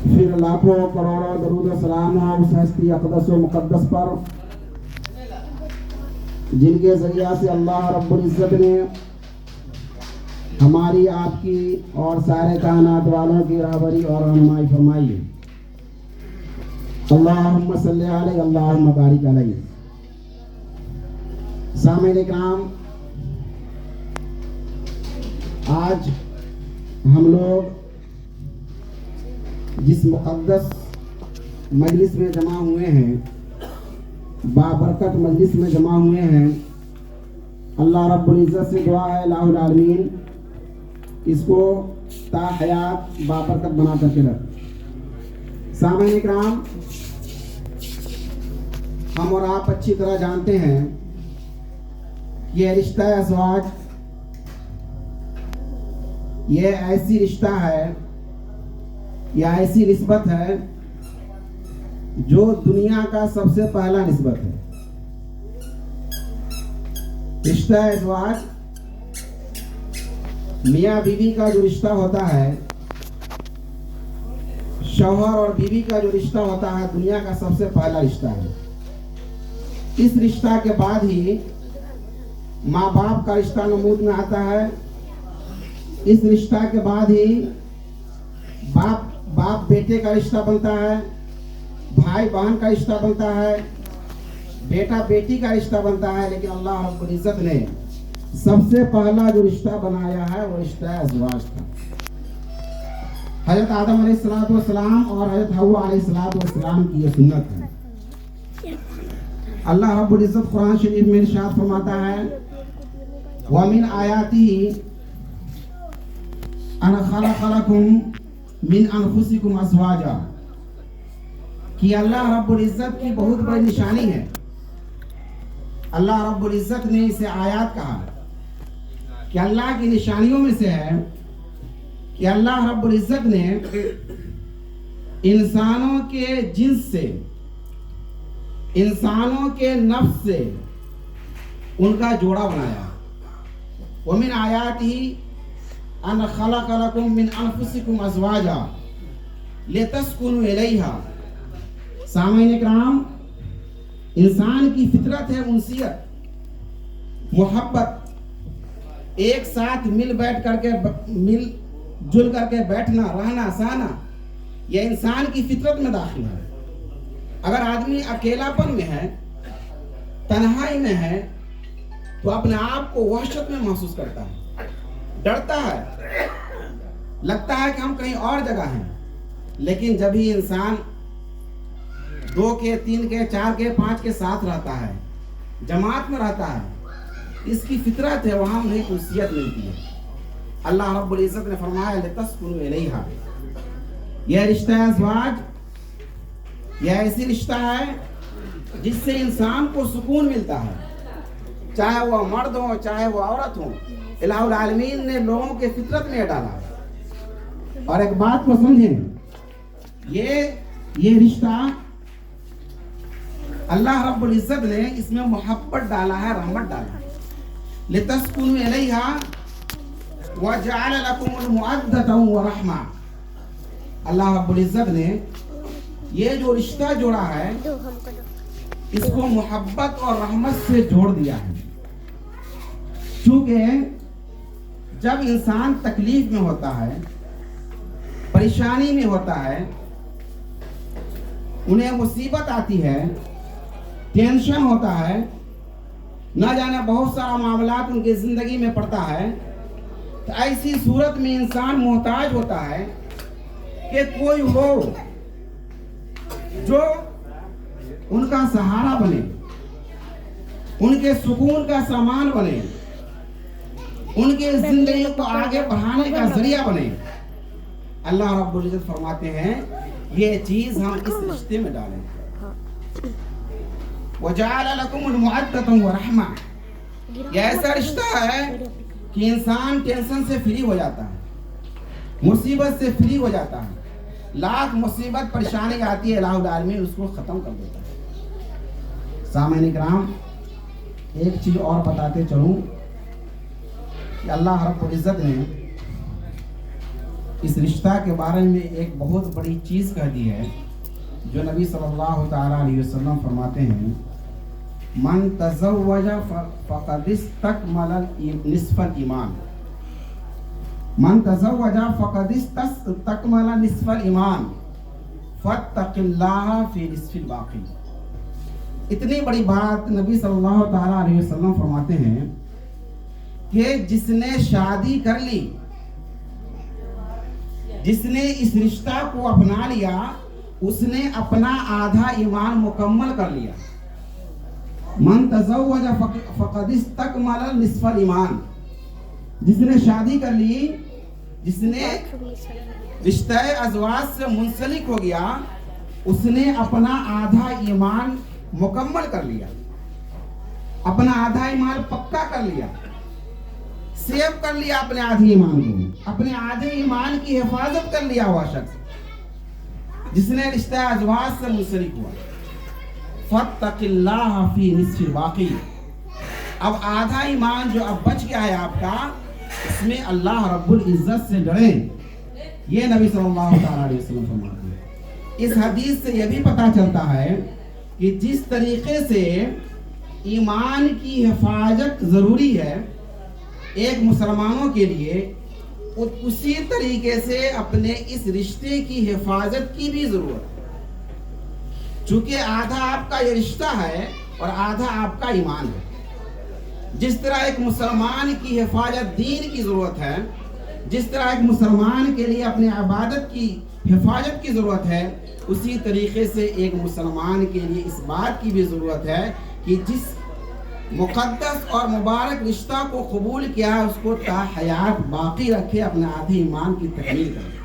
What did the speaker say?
پھر لاکھوں کروڑوں درود و سلام ہو اس ہستی اقدس و مقدس پر جن کے ذریعہ سے اللہ رب العزت نے ہماری آپ کی اور سارے کائنات والوں کی راہبری اور رہنمائی فرمائی ہے۔ اللہم صلی علیہ اللہم بارک علیہ۔ سامعین کرام، آج ہم لوگ جس مقدس مجلس میں جمع ہوئے ہیں، بابرکت مجلس میں جمع ہوئے ہیں، اللہ رب العزت سے دعا ہے الہ العالمین اس کو تا حیات بابرکت بنا کر کے رکھ۔ سامعین کرام، ہم اور آپ اچھی طرح جانتے ہیں یہ رشتہ ازواج یہ ایسی رشتہ ہے یا ایسی نسبت ہے جو دنیا کا سب سے پہلا نسبت ہے۔ رشتہ ازواج میاں بیوی کا جو رشتہ ہوتا ہے، شوہر اور بیوی کا جو رشتہ ہوتا ہے، دنیا کا سب سے پہلا رشتہ ہے۔ اس رشتہ کے بعد ہی ماں باپ کا رشتہ نمود میں آتا ہے۔ اس رشتہ کے بعد ہی باپ بیٹے کا رشتہ بنتا ہے، بھائی بہن کا رشتہ بنتا ہے، بیٹا بیٹی کا رشتہ بنتا ہے، لیکن اللہ رب العزت نے سب سے پہلا جو رشتہ بنایا ہے وہ رشتہ ازواج تھا۔ حضرت آدم علیہ السلام اور حضرت حوا علیہ السلام کی یہ سنت ہے۔ اللہ رب العزت قرآن شریف میں ارشاد فرماتا ہے وَمِنْ آيَاتِهِ أَنْ خَلَقَ لَكُم مِنْ أَنفُسِكُمْ أَزْوَاجًا، کہ اللہ رب العزت کی بہت بڑی نشانی ہے۔ اللہ رب العزت نے اسے آیات کہا کہ اللہ کی نشانیوں میں سے ہے کہ اللہ رب العزت نے انسانوں کے جنس سے، انسانوں کے نفس سے ان کا جوڑا بنایا۔ وَمِنْ آيَاتِهِ أَنْ خَلَقَ لَكُم مِّنْ أَنفُسِكُمْ أَزْوَاجًا لِتَسْكُنُوا إِلَيْهَا۔ سامعین کرام، انسان کی فطرت ہے انسیت، محبت، ایک ساتھ مل جل کر کے بیٹھنا، رہنا، سہنا، یہ انسان کی فطرت میں داخل ہے۔ اگر آدمی اکیلا پن میں ہے، تنہائی میں ہے، تو اپنے آپ کو وحشت میں محسوس کرتا ہے، ڈرتا ہے، لگتا ہے کہ ہم کہیں اور جگہ ہیں۔ لیکن جب ہی انسان 2 کے 3 کے 4 کے 5 کے ساتھ رہتا ہے، جماعت میں رہتا ہے، اس کی فطرت ہے، وہاں انہیں انسیت ملتی ہے۔ اللہ رب العزت نے فرمایا لِتَسْكُنُوا إِلَيْهَا۔ یہ رشتہ ازواج یہ ایسی رشتہ ہے جس سے انسان کو سکون ملتا ہے، چاہے وہ مرد ہو چاہے وہ عورت ہو۔ الہ العالمین نے لوگوں کے فطرت میں ڈالا۔ اور ایک بات کو سمجھیں، یہ رشتہ اللہ رب العزت نے اس میں محبت ڈالا ہے، رحمت ڈالا ہے۔ لِتَسْكُنُوا إِلَيْهَا وَجَعَلَ لَكُمُ الْمَوَدَّةَ وَالرَّحْمَةَ۔ اللہ رب العزت نے یہ جو رشتہ جوڑا ہے اس کو محبت اور رحمت سے جوڑ دیا ہے۔ چونکہ جب انسان تکلیف میں ہوتا ہے، پریشانی میں ہوتا ہے، انہیں مصیبت آتی ہے، ٹینشن ہوتا ہے، نہ جانے بہت سارا معاملات ان کی زندگی میں پڑتا ہے، تو ایسی صورت میں انسان محتاج ہوتا ہے کہ کوئی ہو جو ان کا سہارا بنے، ان کے سکون کا سامان بنے، ان کے زندگی کو آگے بڑھانے کا ذریعہ بنے۔ اللہ رب العزت فرماتے ہیں یہ چیز ہم اس رشتے میں ڈالیں۔ وَجَعَلَ لَكُمُ الْمُوَدَّةَ وَالرَّحْمَةَ۔ یہ ایسا رشتہ ہے کہ انسان ٹینشن سے فری ہو جاتا ہے، مصیبت سے فری ہو جاتا ہے، لاکھ مصیبت پریشانی آتی ہے، الہ العالمین اس کو ختم کر دیتا ہے۔ سامعین کرام، ایک چیز اور بتاتے چلوں کہ اللہ رب العزت نے اس رشتہ کے بارے میں ایک بہت بڑی چیز کہہ دی ہے جو نبی صلی اللہ تعالیٰ علیہ وسلم فرماتے ہیں من تزوج فقد استکمل نصف الایمان، من تزوج فقد استکمل نصف الایمان فاتق اللہ فی نصف الباقی۔ اتنی بڑی بات نبی صلی اللہ تعالیٰ علیہ وسلم فرماتے ہیں کہ جس نے شادی کر لی، جس نے اس رشتہ کو اپنا لیا، اس نے اپنا آدھا ایمان مکمل کر لیا۔ من تزوج فقد استکمل نصف الایمان، جس نے شادی کر لی، جس نے رشتہ ازواج سے منسلک ہو گیا، اس نے اپنا آدھا ایمان مکمل کر لیا، اپنا آدھا ایمان پکا کر لیا، سیو کر لیا اپنے آدھے ایمان کو، اپنے آدھے ایمان کی حفاظت کر لیا ہوا شخص جس نے رشتہ ازواج سے منسلک ہوا۔ فاتق اللہ فی نصف الباقی، اب آدھا ایمان جو اب بچ گیا ہے آپ کا، اس میں اللہ رب العزت سے ڈریں، یہ نبی صلی اللہ تعالیٰ علیہ وسلم فرماتے ہیں۔ اس حدیث سے یہ بھی پتہ چلتا ہے کہ جس طریقے سے ایمان کی حفاظت ضروری ہے ایک مسلمانوں کے لیے، اسی طریقے سے اپنے اس رشتے کی حفاظت کی بھی ضرورت ہے، چونکہ آدھا آپ کا یہ رشتہ ہے اور آدھا آپ کا ایمان ہے۔ جس طرح ایک مسلمان کی حفاظت دین کی ضرورت ہے، جس طرح ایک مسلمان کے لیے اپنے عبادت کی حفاظت کی ضرورت ہے، اسی طریقے سے ایک مسلمان کے لیے اس بات کی بھی ضرورت ہے کہ جس مقدس اور مبارک رشتہ کو قبول کیا ہے اس کو تا حیات باقی رکھے، اپنے آدھے ایمان کی تکمیل کرے۔